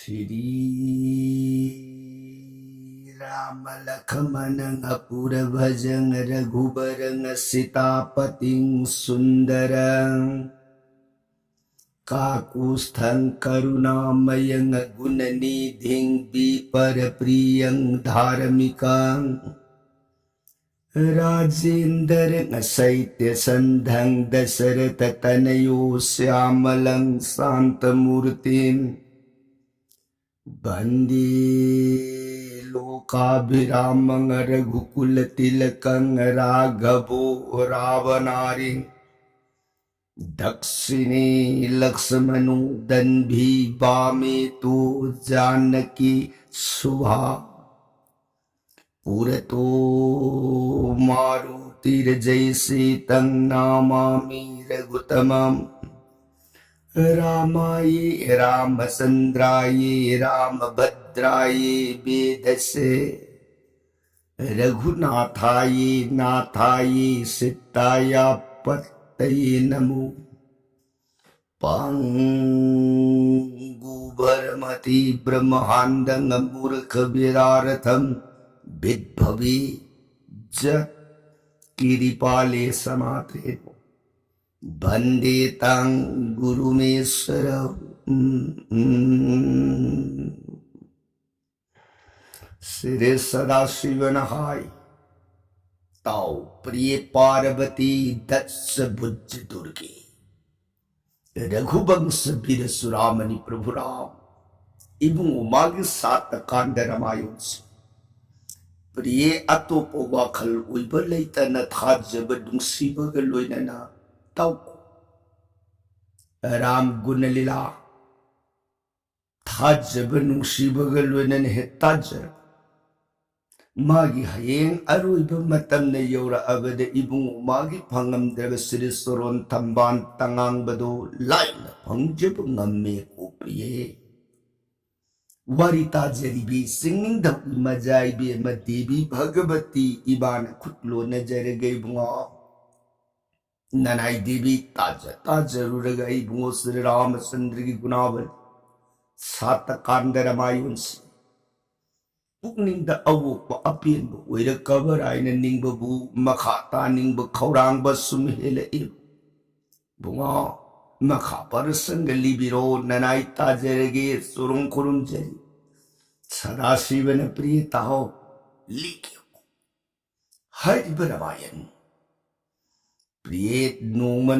Shri Rama Lakshmana Apura Bhajang Raghubarang Sitapating Sundarang Kakusthang Karunamayang Gunanidhing Viparapriyang Dharamikang Rajendra Saitya Sandhang Dasarata Tanayo Syamalang Santamurtim Bandi Lokabhiramang Raghukula Tilakang Raghavo Ravanaring Dakshini Lakshmanu Danbhi Bame Tu Janaki Subha Purato Marutir Jaisi Tang Namami Raghutamam Ramaye Ramasandraye Ramabhadraye Vedase Raghunathaye Nathaye Sittaya Pattaye Namo Pangu Bharamati Brahmandang Murkha Viraratham Vidbhavi Jat Kiripale Samatre Bande Tang Guru Mesara Sire Sadashivanahai Tau Priye Parvati Datsa Bujj Durgi Raghubangsa Bira Suramani Prabhuram Ibung Umagi Sata Kanda Ramayons Priye Atopo Wakal Uibalita Nathajaba Dungsiba Galoinana Tau Ram Gunalila Thajaba Nungsiba Galoinan Hetaja Magi Hayeng Aruiba Matam na Yora Abada Ibung Umagi Pangam Deva Sirisoron Tamban Tangang Bado Laina Pangjab Ngamme Upriye Warita Jaribi singing the Majaibi Madibi Bhagavati Iban Kutlo Najaragay Bunga Nanai Devi Taja Ruragai Bungo Sri Ramasandri Gunaval Sata Kandaramayuns Pukning the Awuk Apin with a cover I ning babu Makata ning Bakorang Basumhele Il Bunga Makaparasan Galibiro Nanai Tajarage Surung Kurunjari Sadashivana Priyataho Likyo Haribaramayan Priye Noma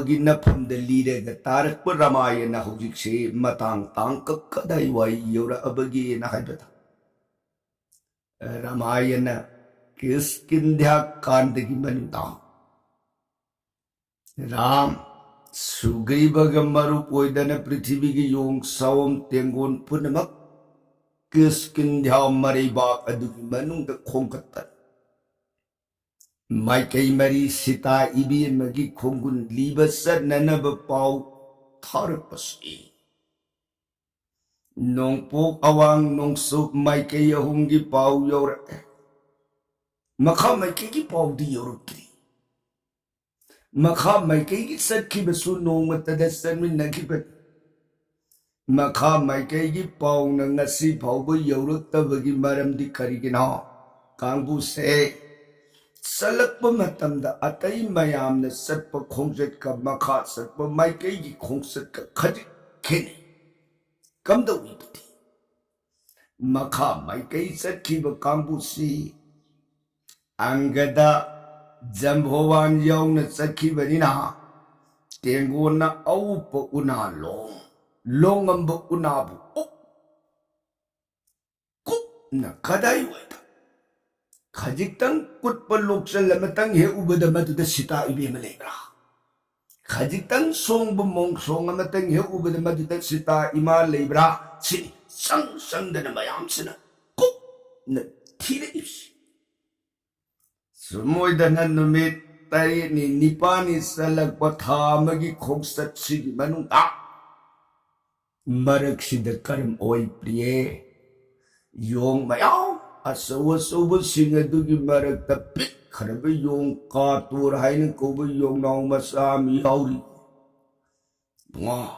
Ginapam the leader Gatarak Ramayana Hujikse Matang Tanka Kadaiwai Yora Abagi in Hibata Ramayana Kiskindhya Kandagi Manuta Ram Sugribagammaru Poidana Prithivigi Yong Sawam Tengon Punamak Kiskindhya Mariba Adugi Manung the Konkatan Maikai Mari Sita Ibi Magi Kongun Libasa Nanaba Pau Tharapasi Nong Pok Awang Nong Sup Maikai Yahungi Pau Yor Makha Maiki Pau di Yorukri Makha Maiki Saki Basu Nong Matadasan Min Nakibat Makha Maiki Pau Nangasi Pau Yorukta Vagi Maram di Karigina Kangbu Se Salakpa Matamda Atai Mayam na Satpa Kongset ka Makha Satpa Maikay Kongset ka Kajik Kene Kamda Wipati Makha Maikay Satkiba Kambu Si Angada Jambhovan Yaw na Satkiba Nina Tengo na Aupa Una Long Amba Unabu Kuk na Kadaiwata Kajitang Kutpaloksan Lamatang He Ubadamatu the Sita Ibimalebra Kajitang Song Bumong Song Amatang He Ubadamatu the Sita Ima Lebra Sini Sang the Namayamsina Cook na Tilips Sumoy the Nanumit Tarini Nipani Salagpatha Magi Kogsat Sigi Manunga Marakshi the Karim Oi Priye Yong Mayaw Asawa Singadugi Marak the Pit Karabi Yong Katur Hain Koba Yong Nong Masami Hauri Bunga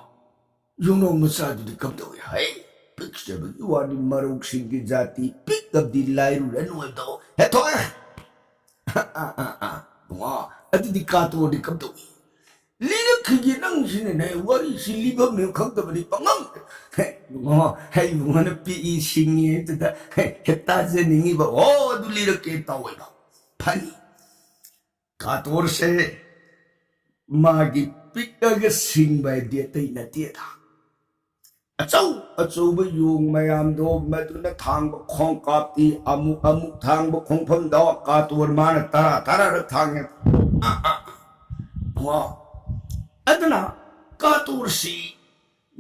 Yung Nong Masadi di Kamdo Hai Pik ꯆꯕꯒꯤ ꯋꯥꯅꯤ ꯃꯔꯧꯁꯤꯡꯒꯤ ꯖꯥꯇꯤ ꯄꯤꯛꯂꯕꯗꯤ ꯂꯥꯏꯔꯨꯔ ꯅꯣꯏꯕꯗꯣ ꯍꯦꯊꯣꯛꯑꯦ ꯕꯨꯡꯉꯣ ꯑꯗꯨꯗꯤ ꯀꯥꯇꯣꯔꯗꯤ ꯀꯝꯗꯧꯏ ꯂꯤꯔꯛꯈꯤꯒꯦ ꯅꯪꯁꯤꯅꯅꯦ ꯋꯥꯔꯤꯁꯤ ꯂꯤꯐꯝ ꯈꯪꯗꯕꯅꯤ ꯄꯪꯉꯝ ꯕꯨꯡꯉꯣ ꯑꯩ ꯕꯨꯡꯉꯣꯅ ꯄꯤꯛꯏ ꯁꯤꯡꯉꯤ ꯑꯗꯨꯗ ꯇꯥꯖꯅꯤꯡꯉꯤꯕ ꯑꯣ ꯑꯗꯨ ꯂꯤꯔꯛꯀꯦ ꯇꯧꯋꯦꯕ ꯐꯅꯤ ꯀꯥꯇꯣꯔꯁꯦ ꯃꯥꯒꯤ ꯄꯤꯛꯑꯒ ꯁꯤꯡꯕ ꯍꯥꯏꯗꯤ ꯑꯇꯩ ꯅꯠꯇꯦꯗ ꯑꯆꯧꯕ ꯌꯣꯡ ꯃꯌꯥꯝꯗꯣ ꯃꯗꯨꯅ ꯊꯥꯡꯕ ꯈꯣꯡꯀꯥꯞꯇꯤ ꯑꯃꯨꯛ ꯊꯥꯡꯕ ꯈꯣꯡꯐꯝꯗꯣ ꯀꯥꯇꯣꯔ ꯃꯥꯅ ꯇꯔꯥꯔꯛ ꯊꯥꯡꯉꯦ ꯑꯗꯨꯅ ꯀꯥꯇꯣꯔꯁꯤ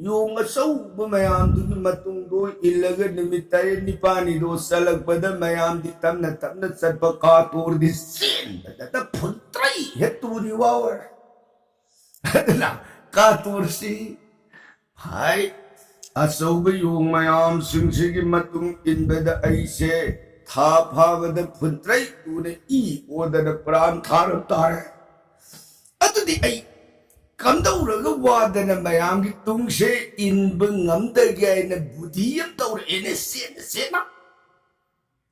ꯌꯣꯡ ꯑꯆꯧꯕ ꯃꯌꯥꯝꯗꯨꯒꯤ ꯃꯇꯨꯡꯗꯣ ꯏꯜꯂꯒ ꯅꯨꯃꯤꯠ 9-9ꯅꯤꯗꯣ ꯆꯠꯂꯛꯄꯗ ꯃꯌꯥꯝꯗꯤ ꯇꯞꯅ ꯆꯠꯄ ꯀꯥꯇꯣꯔꯗꯤ ꯆꯦꯟꯕꯗ ꯐꯨꯟꯇ꯭ꯔꯩ ꯍꯦꯛꯇꯨꯗꯤ ꯋꯥꯎꯔꯦ ꯑꯗꯨꯅ ꯀꯥꯇꯣꯔꯁꯤ ꯍꯥꯏ ꯑꯆꯧꯕ ꯌꯣꯡ ꯃꯌꯥꯝꯁꯤꯡꯁꯤꯒꯤ ꯃꯇꯨꯡ ꯏꯟꯕꯗ ꯑꯩꯁꯦ ꯊꯥ ꯐꯥꯕꯗ ꯐꯨꯟꯇ꯭ꯔꯩ ꯇꯨꯅ ꯏ ꯑꯣꯗꯅ ꯄ꯭ꯔꯥꯟ ꯊꯥꯔꯝ ꯇꯥꯔꯦ ꯑꯗꯨꯗꯤ ꯑꯩ ꯀꯝꯗꯧꯔꯒ ꯋꯥꯗꯅ ꯃꯌꯥꯝꯒꯤ ꯇꯨꯡꯁꯦ ꯏꯟꯕ ꯉꯝꯗꯒꯦ ꯍꯥꯏꯅ ꯕꯨꯙꯤ ꯑꯃ ꯇꯧꯔꯛꯑꯦꯅꯦ ꯆꯦꯟꯅ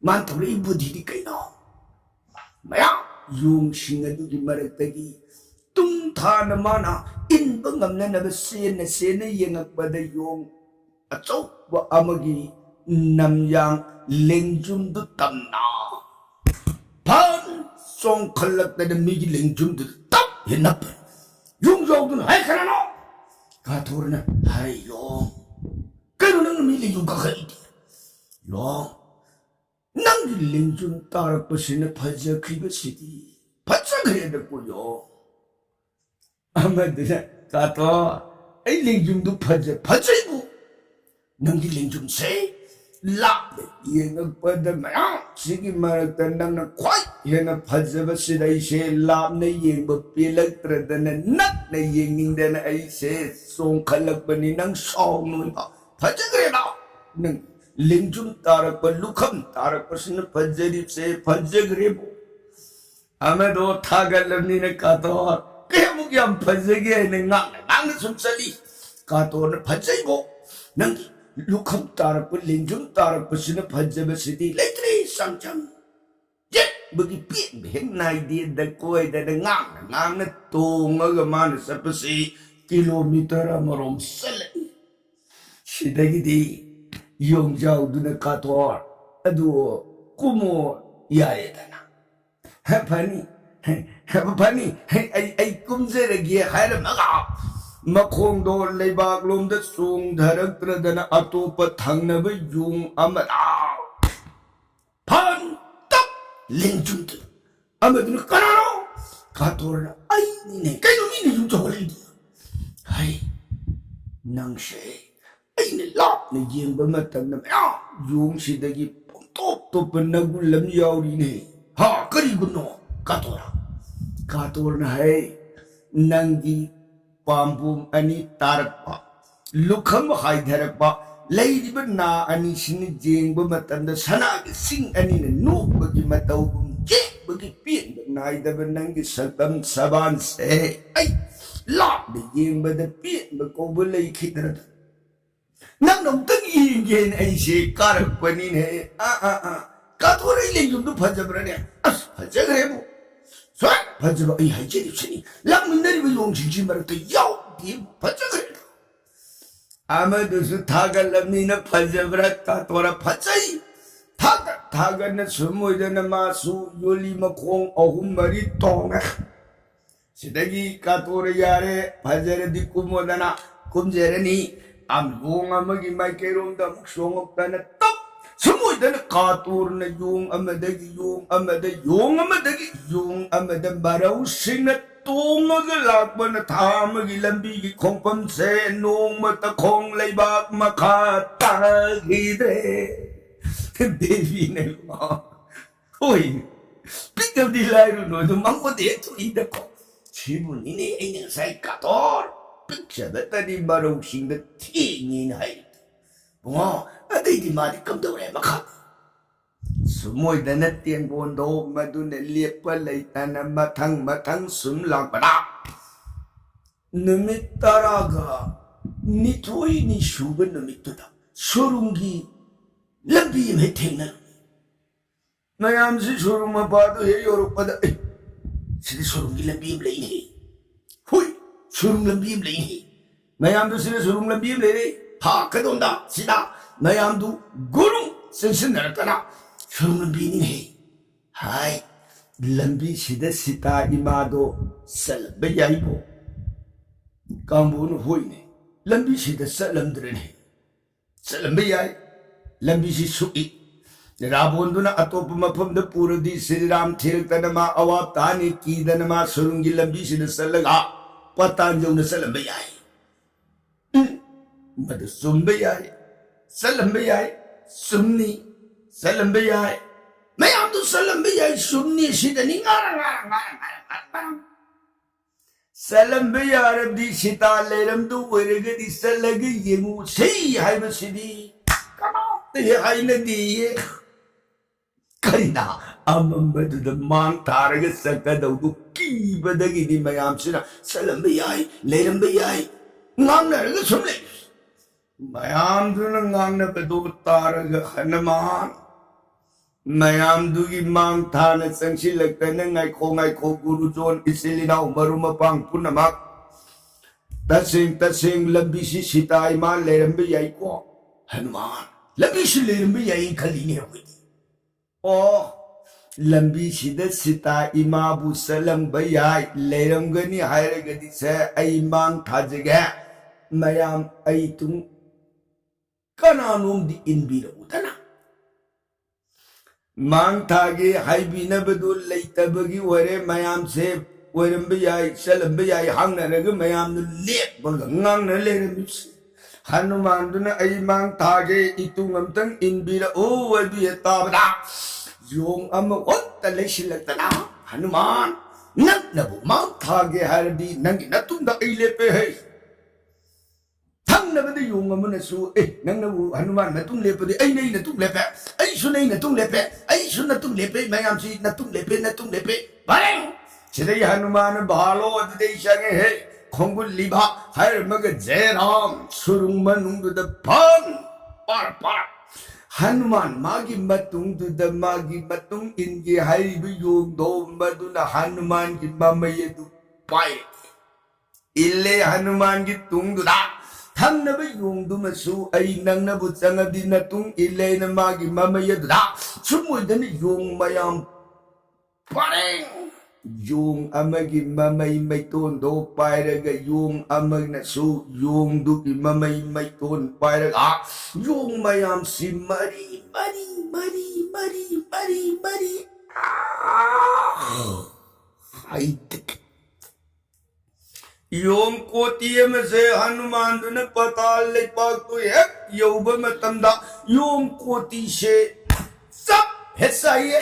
ꯃꯥꯅ ꯇꯧꯔꯛꯏ ꯕꯨꯙꯤꯗꯤ ꯀꯩꯅꯣ ꯃꯌꯥꯝ ꯌꯣꯡꯁꯤꯡ ꯑꯗꯨꯒꯤ ꯃꯔꯛꯇꯒꯤ ꯇꯨꯡ ꯊꯥꯅ ꯃꯥꯅ ꯏꯟꯕ ꯉꯝꯅꯅꯕ ꯆꯦꯟꯅ ꯌꯦꯡꯉꯛꯄꯗ ꯌꯣꯡ ꯑꯆꯧꯕ ꯑꯃꯒꯤ ꯅꯝꯌꯥꯡ ꯂꯦꯡꯖꯨꯝꯗꯨ ꯇꯝꯅ ꯐꯟ ꯆꯣꯡꯈꯠꯂꯛꯇꯅ ꯃꯤꯒꯤ ꯂꯦꯡꯖꯨꯝꯗꯨꯗ ꯇꯞ ꯅꯞꯄ ꯌꯣꯡ ꯌꯥꯎꯗꯨꯅ ꯍꯥꯏ ꯀꯅꯥꯅꯣ ꯀꯥꯇꯣꯔꯅ ꯍꯥꯏ ꯌꯣꯡ ꯀꯩꯅꯣ ꯅꯪꯅ ꯃꯤ ꯂꯦꯡꯖꯨꯝ ꯀꯥꯈꯠꯂꯤꯗꯤ ꯌꯣꯡ ꯅꯪꯒꯤ ꯂꯦꯡꯖꯨꯝ ꯇꯥꯔꯛꯄꯁꯤꯅ ꯐꯖꯈ꯭ꯔꯤꯕꯁꯤꯗꯤ ꯐꯖꯈ꯭ꯔꯦꯗꯀꯣ ꯌꯣꯡ ꯑꯃꯗꯨꯅ ꯀꯥꯇꯣꯔ ꯑꯩ ꯂꯦꯡꯖꯨꯝꯗꯨ ꯐꯖꯩꯕꯨ ꯅꯪꯒꯤ ꯂꯦꯡꯖꯨꯝꯁꯦ ꯂꯥꯞꯅ ꯌꯦꯡꯉꯛꯄꯗ ꯃꯌꯥꯝꯁꯤꯒꯤ ꯃꯔꯛꯇ ꯅꯪꯅ ꯈ꯭ꯋꯥꯏ ꯍꯦꯟꯅ ꯐꯖꯕꯁꯤꯗ ꯑꯩꯁꯦ ꯂꯥꯞꯅ ꯌꯦꯡꯕ ꯄꯦꯜꯂꯛꯇ꯭ꯔꯗꯅ ꯅꯛꯅ ꯌꯦꯡꯅꯤꯡꯗꯅ ꯑꯩꯁꯦ ꯆꯣꯡꯈꯠꯂꯛꯄꯅꯤ ꯅꯪ ꯁꯥꯎꯅꯣꯏꯕ ꯐꯖꯈ꯭ꯔꯦꯗ ꯅꯪ ꯂꯦꯡꯖꯨꯝ ꯇꯥꯔꯛꯄ ꯂꯨꯈꯝ ꯇꯥꯔꯛꯄꯁꯤꯅ ꯐꯖꯔꯤꯕꯁꯦ ꯐꯖꯈ꯭ꯔꯦꯕꯨ ꯑꯃꯗꯣ ꯊꯥꯒꯠꯂꯕꯅꯤꯅ ꯀꯥꯇꯣꯔ ꯀꯌꯥꯃꯨꯛ ꯌꯥꯝ ꯐꯖꯒꯦ ꯍꯥꯏꯅ ꯉꯥꯡꯅ ꯁꯨꯝ ꯆꯠꯂꯤ ꯀꯥꯇꯣꯔꯅ ꯐꯖꯩꯕꯣ ꯅꯪꯒꯤ ꯂꯨꯈꯝ ꯇꯥꯔꯛꯄ ꯂꯦꯡꯖꯨꯝ ꯇꯥꯔꯛꯄꯁꯤꯅ ꯐꯖꯕꯁꯤꯗꯤ ꯂꯩꯇ꯭ꯔꯦ ꯁꯪꯆꯪ ꯌꯦꯠꯕꯒꯤ ꯄꯦꯟꯕ ꯍꯦꯛ ꯅꯥꯏꯗꯦꯗ ꯀꯣꯏꯗꯅ ꯉꯥꯡꯅ ꯇꯣꯡꯉꯒ ꯃꯥꯅ ꯆꯠꯄꯁꯤ ꯀꯤꯂꯣꯃꯤꯇꯔ ꯑꯃꯔꯣꯝ ꯆꯠꯂꯛꯏ ꯁꯤꯗꯒꯤꯗꯤ ꯌꯣꯡꯖꯥꯎꯗꯨꯅ ꯀꯥꯇꯣꯔ ꯑꯗꯨ ꯀꯨꯝꯃꯣ ꯌꯥꯔꯦꯗꯅ ꯐꯅꯤ ꯑꯩ ꯀꯨꯝꯖꯔꯒꯦ ꯍꯥꯏꯔꯝꯃꯒ ꯃꯈꯣꯡꯗꯣ ꯂꯩꯕꯥꯛꯂꯣꯝꯗ ꯆꯣꯡꯊꯔꯛꯇ꯭ꯔꯗꯅ ꯑꯇꯣꯞꯄ ꯊꯪꯅꯕ ꯌꯣꯡ ꯑꯃꯗ ꯐꯟ ꯇꯞ ꯂꯦꯡꯖꯨꯝꯗ ꯑꯃꯗꯨꯅ ꯀꯅꯥꯅꯣ ꯀꯥꯇꯣꯔꯅ ꯑꯩꯅꯤꯅꯦ ꯀꯩꯅꯣ ꯃꯤꯅ ꯌꯨꯝ ꯆꯣꯡꯍꯜꯂꯤꯗꯤ ꯍꯩ ꯅꯪꯁꯦ ꯑꯩꯅ ꯂꯥꯞꯅ ꯌꯦꯡꯕ ꯃꯇꯝꯗ ꯃꯌꯥꯝ ꯌꯣꯡꯁꯤꯗꯒꯤ ꯇꯣꯞꯄ ꯅꯒꯨꯟ ꯑꯃ ꯌꯥꯎꯔꯤꯅꯦ ꯀꯔꯤꯒꯨꯝꯅꯣ ꯀꯥꯇꯣꯔꯅ ꯍꯥꯏ ꯅꯪꯒꯤ ꯄꯥꯝꯕꯣꯝ ꯑꯅꯤ ꯇꯥꯔꯛꯄ ꯂꯨꯈꯝ ꯍꯥꯏꯊꯔꯛꯄ ꯂꯩꯔꯤꯕ ꯅꯥ ꯑꯅꯤꯁꯤꯅ ꯌꯦꯡꯕ ꯃꯇꯝꯗ ꯁꯅꯥꯒꯤ ꯁꯤꯡ ꯑꯅꯤꯅ ꯅꯣꯛꯄꯒꯤ ꯃꯇꯧꯒꯨꯝ ꯌꯦꯡꯕꯒꯤ ꯄꯦꯟꯕ ꯅꯥꯏꯗꯕ ꯅꯪꯒꯤ ꯁꯛꯇꯝ ꯁꯕꯥꯟꯁꯦ ꯑꯩ ꯂꯥꯞꯅ ꯌꯦꯡꯕꯗ ꯄꯦꯟꯕ ꯀꯧꯕ ꯂꯩꯈꯤꯗ꯭ꯔꯗ ꯅꯪꯅ ꯑꯃꯨꯛꯇꯪ ꯌꯦꯡꯒꯦꯅ ꯑꯩꯁꯦ ꯀꯥꯔꯛꯄꯅꯤꯅꯦ ꯀꯥꯇꯣꯔ ꯑꯩ ꯂꯦꯡꯖꯨꯝꯗꯨ ꯐꯖꯕ꯭ꯔꯅꯦ ꯑꯁ ꯐꯖꯈ꯭ꯔꯦꯕꯨ ꯁ꯭ꯋꯥꯏ ꯐꯖꯕ ꯑꯩ ꯍꯥꯏꯖꯔꯤꯕꯁꯤꯅꯤ ꯂꯥꯛꯃꯤꯟꯅꯔꯤꯕ ꯌꯣꯡꯁꯤꯡꯁꯤ ꯃꯔꯛꯇ ꯌꯥꯎꯗꯦ ꯐꯖꯈ꯭ꯔꯦ ꯑꯃꯗꯨꯁꯨ ꯊꯥꯒꯠꯂꯕꯅꯤꯅ ꯐꯖꯕ꯭ꯔꯥ ꯀꯥꯇꯣꯔ ꯐꯖꯩ ꯊꯥꯒꯠꯅ ꯁꯨꯝ ꯑꯣꯏꯗꯅ ꯃꯥꯁꯨ ꯌꯣꯜꯂꯤ ꯃꯈꯣꯡ 3-4 ꯇꯣꯡꯉꯦ ꯁꯤꯗꯒꯤ ꯀꯥꯇꯣꯔ ꯌꯥꯔꯦ ꯐꯖꯔꯗꯤ ꯀꯨꯝꯃꯣꯗꯅ ꯀꯨꯝꯖꯔꯅꯤ ꯌꯣꯡ ꯑꯃꯒꯤ ꯃꯥꯏꯀꯩꯔꯣꯝꯗ ꯑꯃꯨꯛ ꯆꯣꯡꯉꯛꯇꯅ ꯇꯞ ꯁꯨꯝ ꯑꯣꯏꯗꯅ ꯀꯥꯇꯣꯔꯅ ꯌꯣꯡ ꯑꯃꯗꯒꯤ ꯌꯣꯡ ꯑꯃꯗ ꯃꯔꯧꯁꯤꯡꯅ ꯇꯣꯡꯉꯒ ꯂꯥꯛꯄꯅ ꯊꯥ ꯑꯃꯒꯤ ꯂꯝꯕꯤꯒꯤ ꯈꯣꯡꯐꯝꯁꯦ ꯅꯣꯡꯃꯇ ꯈꯣꯡ ꯂꯩꯕꯥꯛ ꯃꯈꯥ ꯇꯥꯈꯤꯗ꯭ꯔꯦ ꯗꯦꯕꯤꯅ ꯍꯣꯏ ꯄꯤꯛꯑꯕꯗꯤ ꯂꯥꯏꯔꯨꯅꯨ ꯑꯗꯨꯝ ꯃꯉꯣꯟꯗ ꯍꯦꯛ ꯊꯣꯛꯏꯗꯀꯣ ꯁꯤꯕꯨꯅꯤꯅꯦ ꯑꯩꯅ ꯉꯁꯥꯏ ꯀꯥꯇꯣꯔ ꯄꯤꯛꯆꯕꯇꯅꯤ ꯃꯔꯧꯁꯤꯡꯗ ꯊꯦꯡꯉꯦꯅ ꯍꯥꯏꯔꯤꯗꯣ ꯕꯨꯡꯉꯣ ꯑꯗꯩꯗꯤ ꯃꯥꯗꯤ ꯀꯝꯗꯧꯔꯦ ꯃꯈꯥ ꯁꯨꯝꯃꯣꯏꯗꯅ ꯇꯦꯡꯒꯣꯟꯗꯣ ꯃꯗꯨꯅ ꯂꯦꯞꯄ ꯂꯩꯇꯅ ꯃꯊꯪ ꯁꯨꯝ ꯂꯥꯛꯄꯗ ꯅꯨꯃꯤꯠ 12ꯅꯤ ꯁꯨꯕ ꯅꯨꯃꯤꯠꯇꯨꯗ 소름기 람비임 혜택나 나ям시 소름만 봐도 해 요렇바다 시대 소름기 람비임 레이네 호이 소름 람비임 레이네 나ям도 시대 소름 람비임 레이네 하 그돈다 시다 나ям도 고름 sensin naratana sorum bini hai lambi sida sita imado sal bayaibo kambun hoine lambi sida salam drene salam bayai lambi si sui rabonduna atop mafam da puradi sriram thirtanama awap tani kidanama surungi lambi sida salaga patanjona salam bayai mad sum bayai salam bayai sumni salam bayai mayam tu salam bayai sumni sidani ngarang salam bayai di sita leram tu werga di salagi yemu sei hai masidi kana te hai na di karina amambadu da mang taraga sakada du ki badagi di mayam sina salam bayai leram bayai ngang na ga sumle mayam duna ngang na bedo taraga hanuman mayam dugi mang thana sangsi lagtana ngai ko guru jon isilina umaruma pang punamak tasing lambi si sitai ma lerambe yai ko hanuman lambi si lerambe yai khali ne hoy oh lambi si da sita ima bu salam bayai leram gani haire gadi se ai mang thajiga mayam ai tum kananum di inbira utana mang thage haibina badul leitabagi ware mayam se waram bayai salam bayai hangna raga mayam nu lep baga ngang na leremis hanuman duna ai mang thage itung amtang inbira o wabi tabada yong am otta lesilakana hanuman nak nabu mang thage harbi nangi natunda ai lepe hai nabada yung amuna su nang nabu hanuman natung lepe ay nay natung lepe ay sunay natung lepe ay sun natung lepe mayam si natung lepe bareng siday hanuman bahalo adday siyang khongul liba har maga jairam surung manung da pan para hanuman magi matung da magi matung ingi hai bi yung do maduna hanuman ki mamayedu pai ille hanuman ki tung da Hangnaba yung dumasu ay nang nabutsang di natung ilay na magi mamayadra sumudan yung mayam pareng yung amagi mamay may tondo pairaga yung amag nasu yung duki mamay may ton pairaga yung mayam si mari ay Yom kotiye में से हनुमान ने पताल ले पाक तो एक यौब में तंदा योम कोटी से सब हिस्सा ये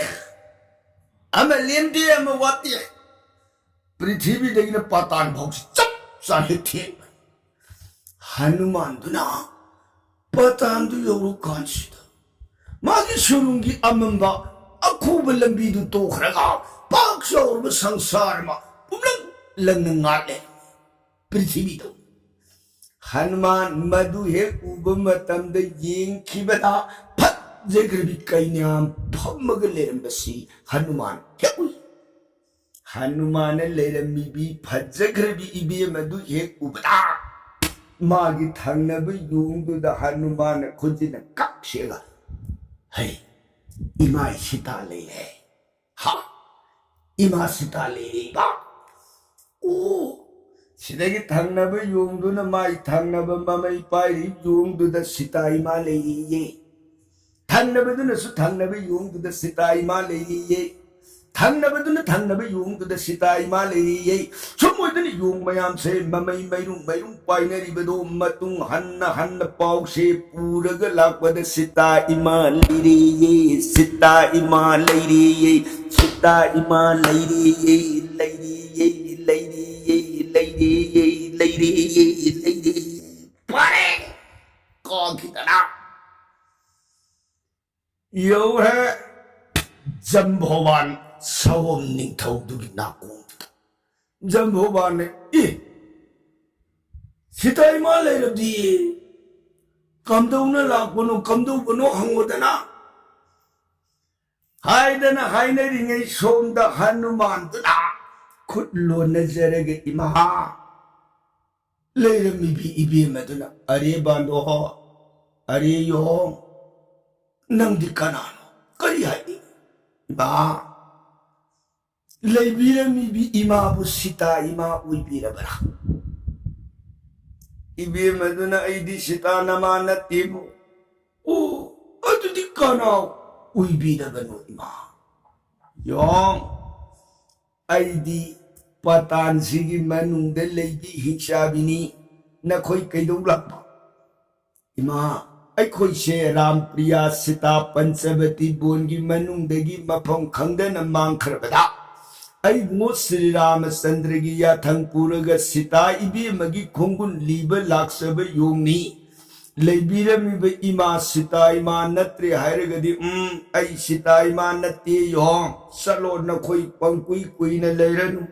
हमें लेंदे हमें वाती है पृथ्वी देखने पताल भाग से सब सारे थे हनुमान ना पताल तो योरू कांची था मागी शुरुंगी अमंबा अखूब लंबी तो खरगा पाक से और में संसार में उम्लंग लंग नाले पृथ्वी तो हनुमान मधु है उबमतम द येंग खिबदा फत जेग्रबी कैन्याम फमग लेरंबसी हनुमान क्या हुई हनुमान लेरंबी भी फजग्रबी इबे मधु है उबदा मागी थंगनब युंग द हनुमान खुजिन कक्षेगा है इमा सीता ले है हा इमा सीता ले बा ओ सिदगी थंगनब योंगदुना माई थंगनब ममई पाइरि योंगदुदा सिताई मा लेइये थंगनबदुना सु थंगनब योंगदुदा सिताई मा लेइये थंगनबदुना थंगनब योंगदुदा सिताई मा लेइये सुमोदनि योंग मयाम से ममई मैरुंग पाइनरिबदो मतुंग हन्न पाउ से पूरग लापद सिताई मा लेइये सिताई मा लेइये सिताई मा लेइये lady pare ko kita na yo hai Jambovan sawom ning thau du na ko Jambovan ne sitai ma le di कमदौना लापनो कमदौबनो हंगोदना हायदना हायनरिङै सोमदा हनुमानदुना खुद लोनजरगे इमा लेरमिबि इबेमदुना अरे बांदो हो अरे यो नंदी कनानो करी हायदि इमा लेबिरमिबि इमाबु सीता इमा उइबिरबरा इबेमदुना ऐदि सीता नमा नत्तेबु ओ अदुदि कनाव उइबिरबनो इमा यों ऐदी पतानसिगी मनुंगदे लेबि हिंसाबिनी नखोई कैदौ लाक्पा इमा अखोई से राम प्रिया सीता पंचवती बोनगी मनुंगदगी मफम खंगदना मांखरबदा अइबो श्री रामचंद्र की याथंग पुरग सीता इबेमगी खोंगुन लीब लाक्सब योंगनी लेबिरमिब इमा सीता इमा नत्रे हायरगदी अइ सीता इमा नत्ते यों सलो नखोई पंकुई कुइना लेरनु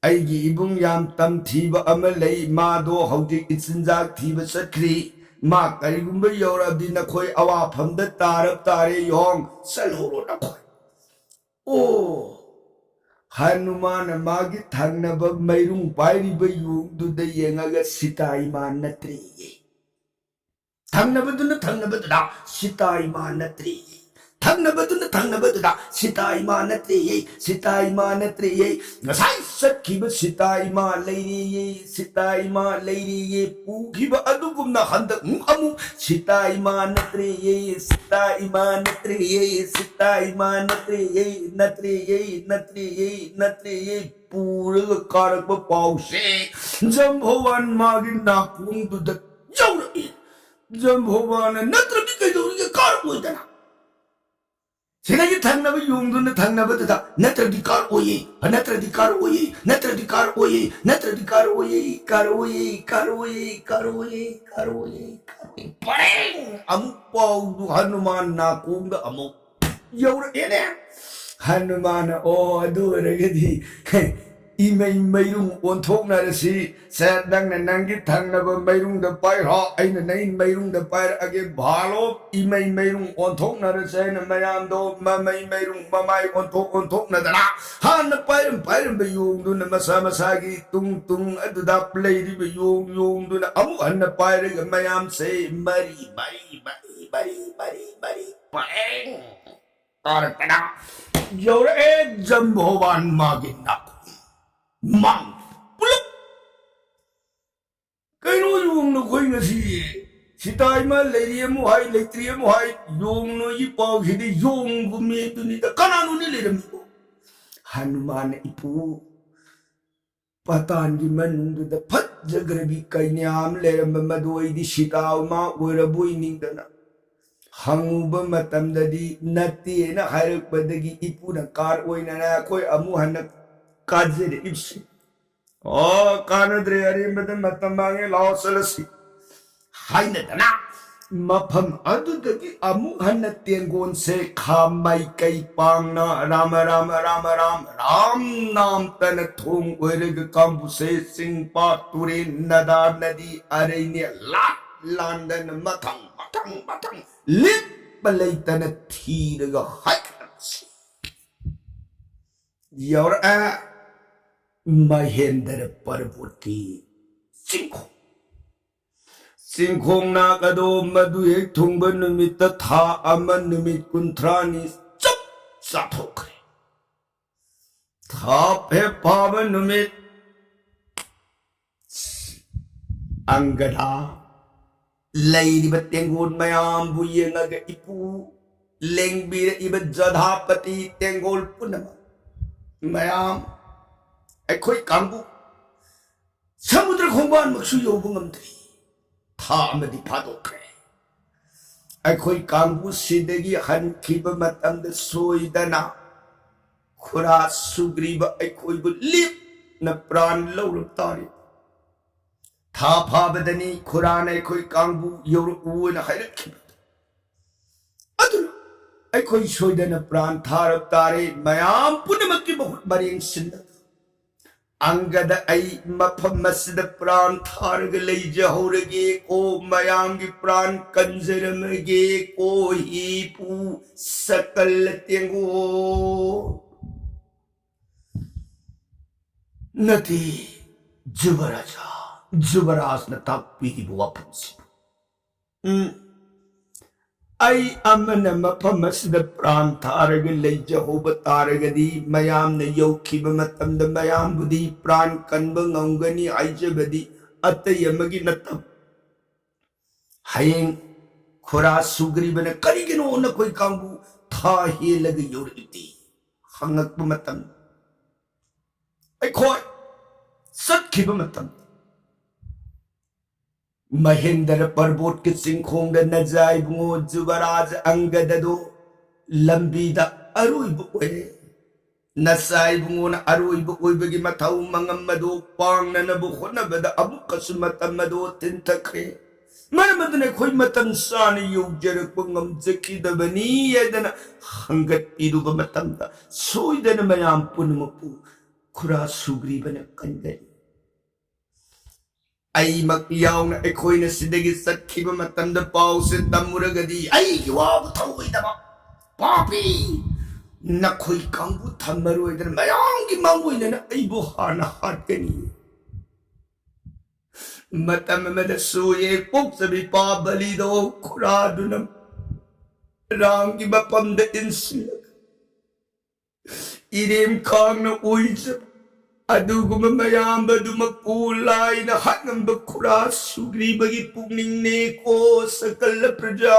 अइगी इबुंग याम तम थीब अमा लई मादो हौजिक इचिंजाक थीब चखरी मा करिगुंब यौरबदी नखोई अवाफमद तारब तारे यों सलोरो नखोई ओ हनुमान मागी थंगनब मैरुंग पाइरिब युगदुद येंगागा सीता इमा नत्रे थंगनबदुना सीता इमा नत्रे थंगनबदुना सीता इमा नत्रे सीता इमा नत्रे ngасai sakhiba सीता इमा लेरे सीता इमा लेरे पुखिब अदुगुमना हंदक अमु सीता इमा नत्रे सीता इमा नत्रे सीता इमा नत्रे नत्रे पूरग कारक पाउसे जंभोवान मागी नाकुंगदुद यौरई जंभोवान नत्रबि कैदौरिगे कारक ओइदना सेनागी थंगनब युंगदुना थंगनबददा नत्रदिकार ओये नत्रदिकार ओये नत्रदिकार ओये नत्रदिकार ओये कारोये कारोये कारोये कारोये पड़े अमु पाउ हनुमान नाकुंग अमु यौर एने हनुमान ओ अदुरगदी इमै मैरुंग ओंथोकनारसी से नंगी थंगनब मैरुंग द पाइरा ऐना नै मैरुंग द पाइर अगे भालो इमै मैरुंग ओंथोकनारसे न मयाम दो ममै मैरुंग ममाई ओंथोकनदना हान पाइरम बयुंगदुना मसा मसागी तुंग अदुदा प्लेरिब युंगदुना अमु हन पाइरग मयाम से मरी पाएं कारकना you're जंभोवान मागिना mang puluk kaino yung no koi ngasi sitai ma leiri mu hai leitri mu hai yung no yi pau hidi yung gumi duni da kananu ni leram ko hanuman ipu patan gi manung da phat jagrabi kainyam leram madoi di sitaw ma oirabui ningdana hanguba matamdadi natti na hairukpadagi ipu na kar oina na koi amu hanak काजरे इप्सी ओ कानद्रे अरे मदन मतमांगे लाओसलसी हाइनदना मफम अदुदगी अमु हन तेंगोन से खामाई कई पांगना राम राम राम राम राम नाम तन थोंग ओरग कांबु से सिंपा तुरे नदा नदी अरे ने लांदन मथंग लिप बलई तन थीरग हाइकसी योर आ महेंद्र पर्वती सिंखों नागदो मधु एक थुंब निमित्त था अमन निमित्त कुंथरानी चप साथोखरे था पे पावन निमित्त अंगदा लैरी बत्तेंगोन मयाम बुये नग इपू लेंगबीर इब जधापति तेंगोल पुनमा मयाम अखोई कांगू समुद्र खोंबान मक्सु योबंगमद्री था अमदि फादोखरे अखोई कांगू सिदगी हनखिब मतमद सोइदना खुरा सुग्रीब अखोई बु लिप न प्राण लौरतारी था फाबदनी खुरान अखोई कांगू योर उन हैरखिब अदुना अखोई सोइदना प्राण थारब तारे मयाम पुनमकी बहुत बरेंग सिंद अंगद आई मफम मस्जिद प्राण थारग लेजहौरगे को मयांगी प्राण कंजरमगे को ही पू सकल तेंगो नती जुबराज न ताकपी वापसी आई अमन मफम मस्जिद प्राण थारग लेजहौब तारगदी मयाम न यौखिब मतमद मयाम बुदी प्राण कन्ब ngongani आइजबदी अतय यमगी नतम हयें खुरा सुग्रीबन करिगनो न कोई कांगू था हेलग योरदी हंगक मतम आई खोय सत्खिब मतम महेंद्र पर्वत के सिंखोंग नजाई बुंगो जुबराज अंगदो लंबीदा अरुइब ओए नसाई बुंगो न अरुइब ओइबगी मथौ मंगमदो पांगननबु खोनबदा अमुकस मतमदो तिंतखरे मरमदने खोई मतम सान योजरक ngमजखिदबनी यदन हंगत इरुब मतमदा सोइदन मयाम पुनमपु खुरा सुग्रीबन कंगनी आई मकियाउन एकोइन सिदगी सखिब मतंद पाउ से तमुरगदी आई वाब थौइदबा पापी नखोई कांगु थमरोइदन मयांगी मांगुइनन आइबो हाना हाटकनी मतम मद सोये पोक्सबी पाबलिदो खुरादुनम रांगी बपंद इंसिलग इरेम खांग न उइजब अदुगुम मयाम बदुमकु लाइन हनम बखुरा सुग्रीबगी पुगनिंग ने को सकल प्रजा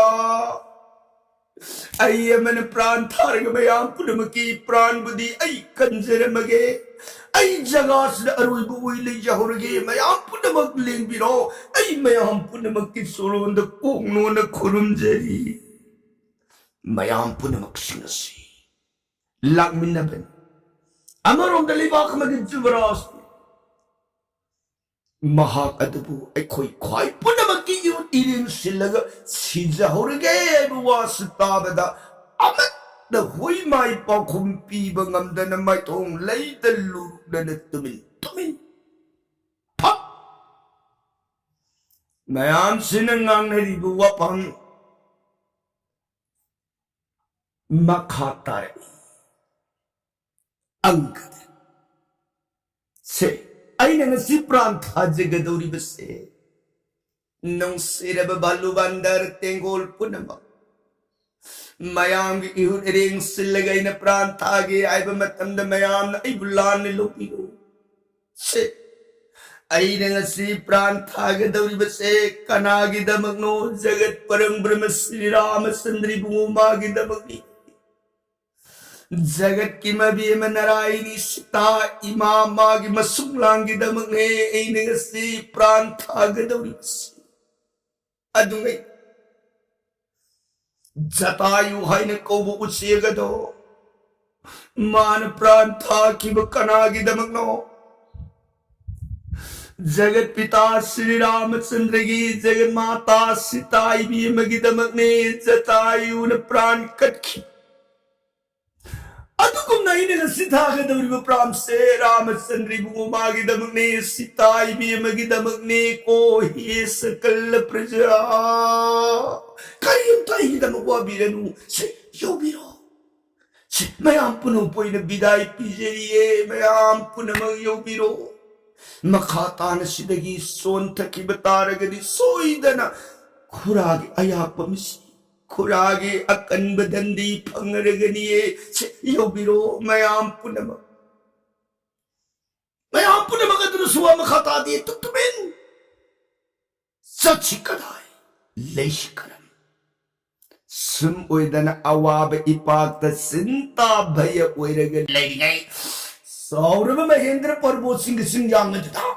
अयमन प्राण थारग मयाम पुनमकी प्राण बुद्धि अय कंजरमगे अय जगास अरुइबु उइले जहरगे मयाम पुनमक लेंबिरो अय मयाम पुनमकी सोलोंद कोंगनो न खुरुमजरी मयाम पुनमक सिंगसी लागमिनबन अमरों दलीबाक में जुबराज महाकदबु एकोई ख्वाई पुनमकी युन इरिन सिलग सिजहौरगे बुवासताबदा अमत द हुई माई पाखुम पीब ngमदन माइथों लैदलु दन तुमिन फक मयाम सिनंगांग नरिबु वापं मखातारे अंगद से अइना ngasi प्राण थाजगदौरी बसे नौसेरब बालु बंदर तेंगोल पुनम मयांग इहुन रेंग सिलगैन प्राण थागे आइब मतंद मयाम इबुलान लोपिरो से अइना ngasi प्राण थागदौरी बसे कनागी दमगनो जगत परम ब्रह्म श्री रामचंद्र बुमागी दमगनी जगत की मबी नारायणी सीता इमा मागी मसुंगलांगी दमगने ऐनगसी प्राण थागदौरी अदुंगै जतायु हाइन कोबु उसेगदो मान प्राण थाकिब कनागी दमगनो जगत पिता श्री रामचंद्र की जगत माता सीता इबी मगी दमगने जतायु न प्राण कटखी अदुकुम नहीं ने सीता के दौरी प्राण से रामचंद्र बुमागी दमगने सीता इबी मगी दमगने को ही सकल प्रजा करियम ताई दमगवा बिरनु से योबिरो से मयाम पुनो पोइन बिदाई पिजेरिए मयाम पुनम योबिरो मखातान सिदगी सोन थकी बतारगदी सोइदना खुरागी अयापमिसी खुरागे अकन बदंदी फंगरगनिये योबिरो मयाम पुनम कदर सुआ मखाता दिए तुमिन सची कदाई लेश करम सुम ओइदन अवाब इपाक सिंता भय ओइरग लेगै सौरभ महेंद्र पर्वत सिंह सिंह था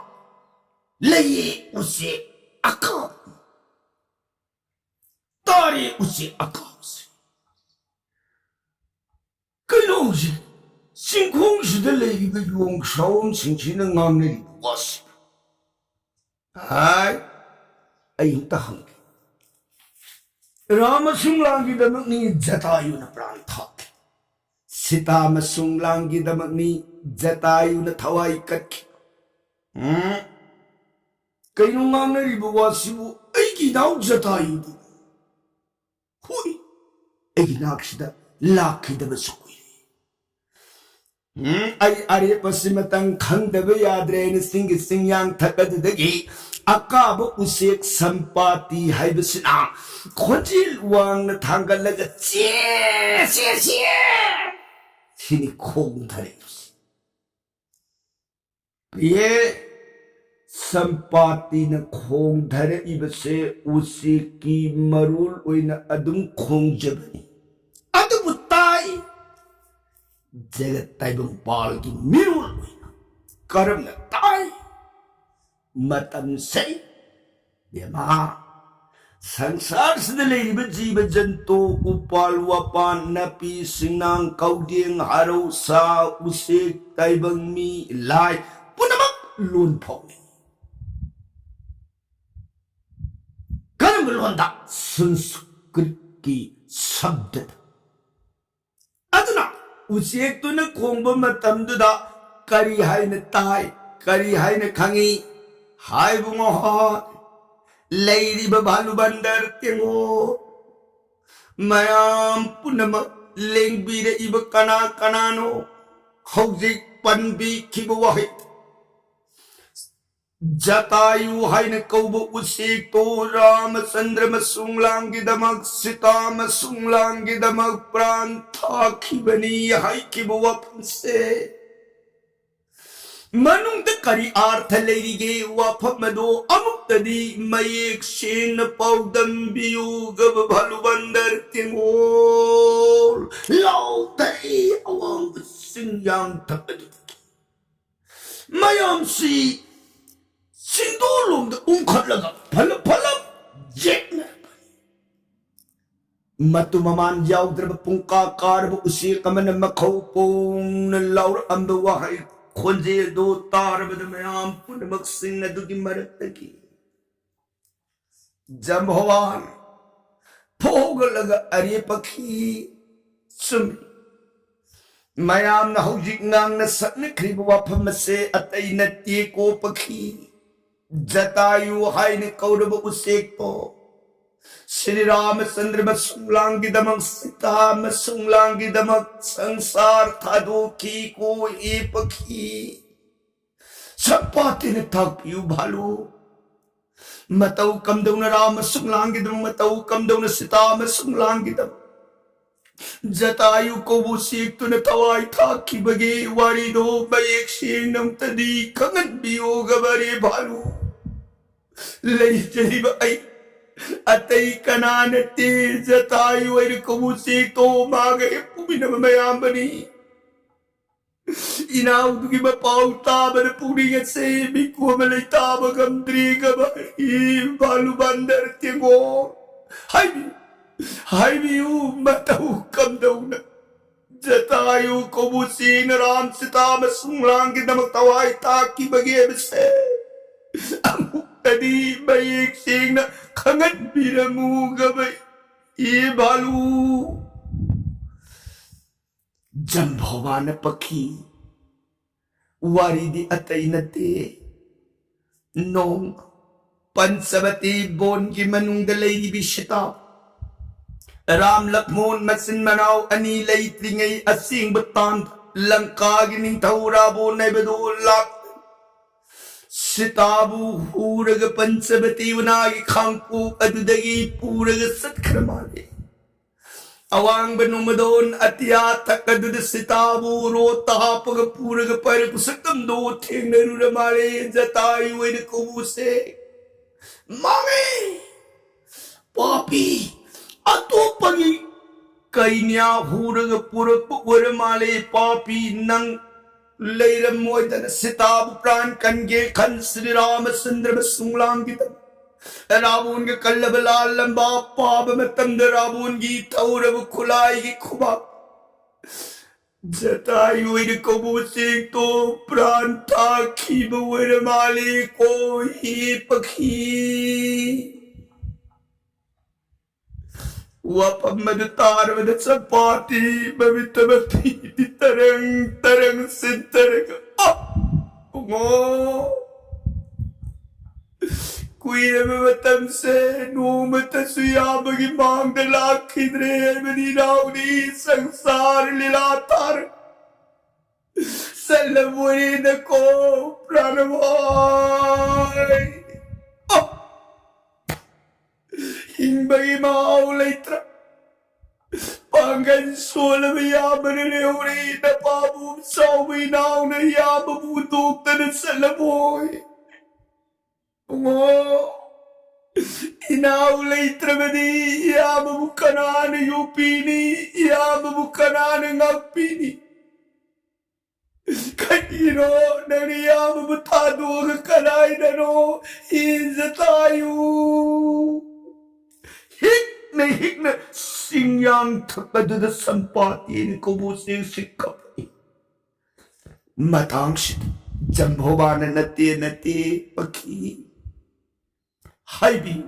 लइए उसे अका तारे उसे अकाउंट से कई लोग सिंखों से दलेगी बेजुओं शाम सिंचिन नामने की वासिप हाय अयुता हंगे राम सुंगलांगी दमकनी जतायु न प्राण था सीता में सुंगलांगी दमकनी जतायु न थवाई कच्ची कई नारी बवासीबू नाव जतायु हुई नाक्षद लाखिदब अरे पश्चिमतंग खंगदब याद्रे सिंह सिंह थकदगी अकाब उसेक संपाति हाइबसिना खोजिल वांग थांगलग चे सिनी खोंग धरे ये संपाति न खोंग धरे इबसे उसे की मरूल ओइना अदुम खोंग जबनी अदुम ताई जगत ताइबंग पाल की मिरूल ओइना करम न ताई मतम से बेमा संसार से जीव जंतु उपाल वपान नपी सिंगांग कौदियंग हारो सा उसे ताइबंग मी लाय पुनमक लोन फोंगे कर्म लोंदा संस्कृत की शब्द अदना उसे तो न खोंब मतम दुदा करी हाय न ताई करी हाय न खंगी हाय बुंगो लेरी बालू बंदर तेंगो मयाम पुनम लेंबीरे इब कना कनानो हौजिक पनबी खिब वही जतायु हाय न कौब उसे तो रामचंद्र मसुंगलांगी दमक सीता मसुंगलांगी दमक प्राण था खिबनी हाय खिब वपन से मनुंग करी अर्थ लेरिगे वाफमदो अमुक्तदी मयेक सेन पौदम बियु गब भलु बंदर तिंगोल लौतई अवंग सिंगांग थपदु मयम सी सिंदोलुम द उंखलगा फल फल जेकना मतु ममान याउद्रब पुंका कारब उसी कमन मखौ पोन लौर अंब वहाय खोजे दो तार बद मयाम पुनमक सिंह दुगी मरत की जब भगवान भोग लग अरे पखी सुन मयाम न हौजिक नांग न सत्न खरीब वाफम से अतई न ते को पखी जतायु हाय न कौरव उसेक तो श्री रामचंद्र मसुंगलांगी दमक सीता मसुंगलांगी दमक संसार था दो की को ए पखी संपाति ने थक पियु भालो मतौ कम दौन राम मसुंगलांगी दम मतौ कम दौन सीता मसुंगलांगी दम जतायु को वो सीख तुने तवाई था की बगे वारी दो बैक शेनम तदी खंगन बियो गबरे भालो ले चली बाई अतई कनान ते जतायु एर कबूसे तो मागे पुबिन मयाम बनी इनाउ दुगी बपाउ ताबर पुड़ी से बिको मले ताब गंद्री गबई बालू बंदर तेगो हाय भी मतऊ कम दौन जतायु कबूसे न राम सीता मसुंगलांगी दमक तवाई ता की बगे बसे तदी बैक सेंग खंगत बिरमु गबई ये बालू जंभवान पखी वारीदी अतई नते नोंग पंचवती बोन की मनुंग लई बिशता राम लक्ष्मण मसिन मनाव अनि लई त्रिंगई असिंग बतान लंका की निंथौरा बोन नबदो लाख सिताबु पूरग पंचवती वनागी खांगपू अदुदगी पूरग सत्खरमाले अवांग बनुमदोन अतिया तकदुद सिताबु रो तापग पूरग पर पुसकम दो थेंग नरुर माले जतायु वन कुबु से मांगे पापी अतोपगी कईन्या पूरग पूरग वर माले पापी नंग लेरम मोयदन सिताब प्राण कन्गे खन श्री रामचंद्र मसुंगलांगी रावण के कल्लब लाल लंबा पाप में तंद रावण की थौरव खुलाई की खुबा जतायु इन कबूसे तो प्राण था खीब वर माले को ही पखी वपमद तारवद सपाटी भवितवती तरंग तरंग सिंतरग ओ कुइरब मतम से नूमत सुयाबगी मांग लाखिद्रे मदीनाउनी संसार लीलातार सलमुरी नको प्राणवाय हिंबगी Maui लेत्र Pangan sola mayaman na leori na pabum sawi now na yababutok na sa laboy. Pungo, inaulay tramadi, yababukanan na yupini, yababukanan na ngapini. Kanino na niyababutado ka kalay na no, inza tayo. Hik na singyang takado na sampatin ko busing sikap. Matangsit, jambhobana nati pagi. Haibi,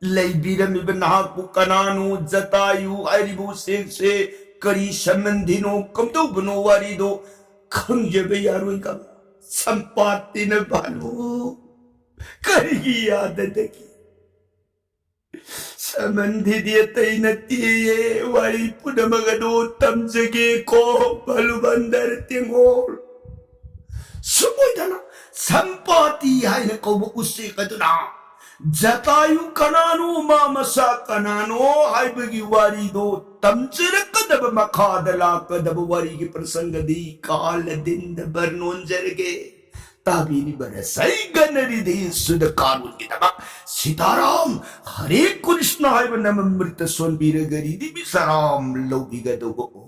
laibira mi banahak po kanano jatayu aribu se kari samandino kamto bunowari do kangjabe yaroy ka sampatin na balo. Kari yadadaki. Samandhi dia tay natiye wali puna mga dotam jage ko balubandar tingol. Sumoy na na sampati hay na kaubukusi ka na. Jatayu kanano mamasa kanano hay bagi wari do tamjira ka daba makadala ka daba wari ki prasangadi kaladin da barnon jarge. Tabi ni barasay ganari sudah karun kita bak Sitaram Hare Krishna hai banam amrita swan biragari di bisaram lobiga dogo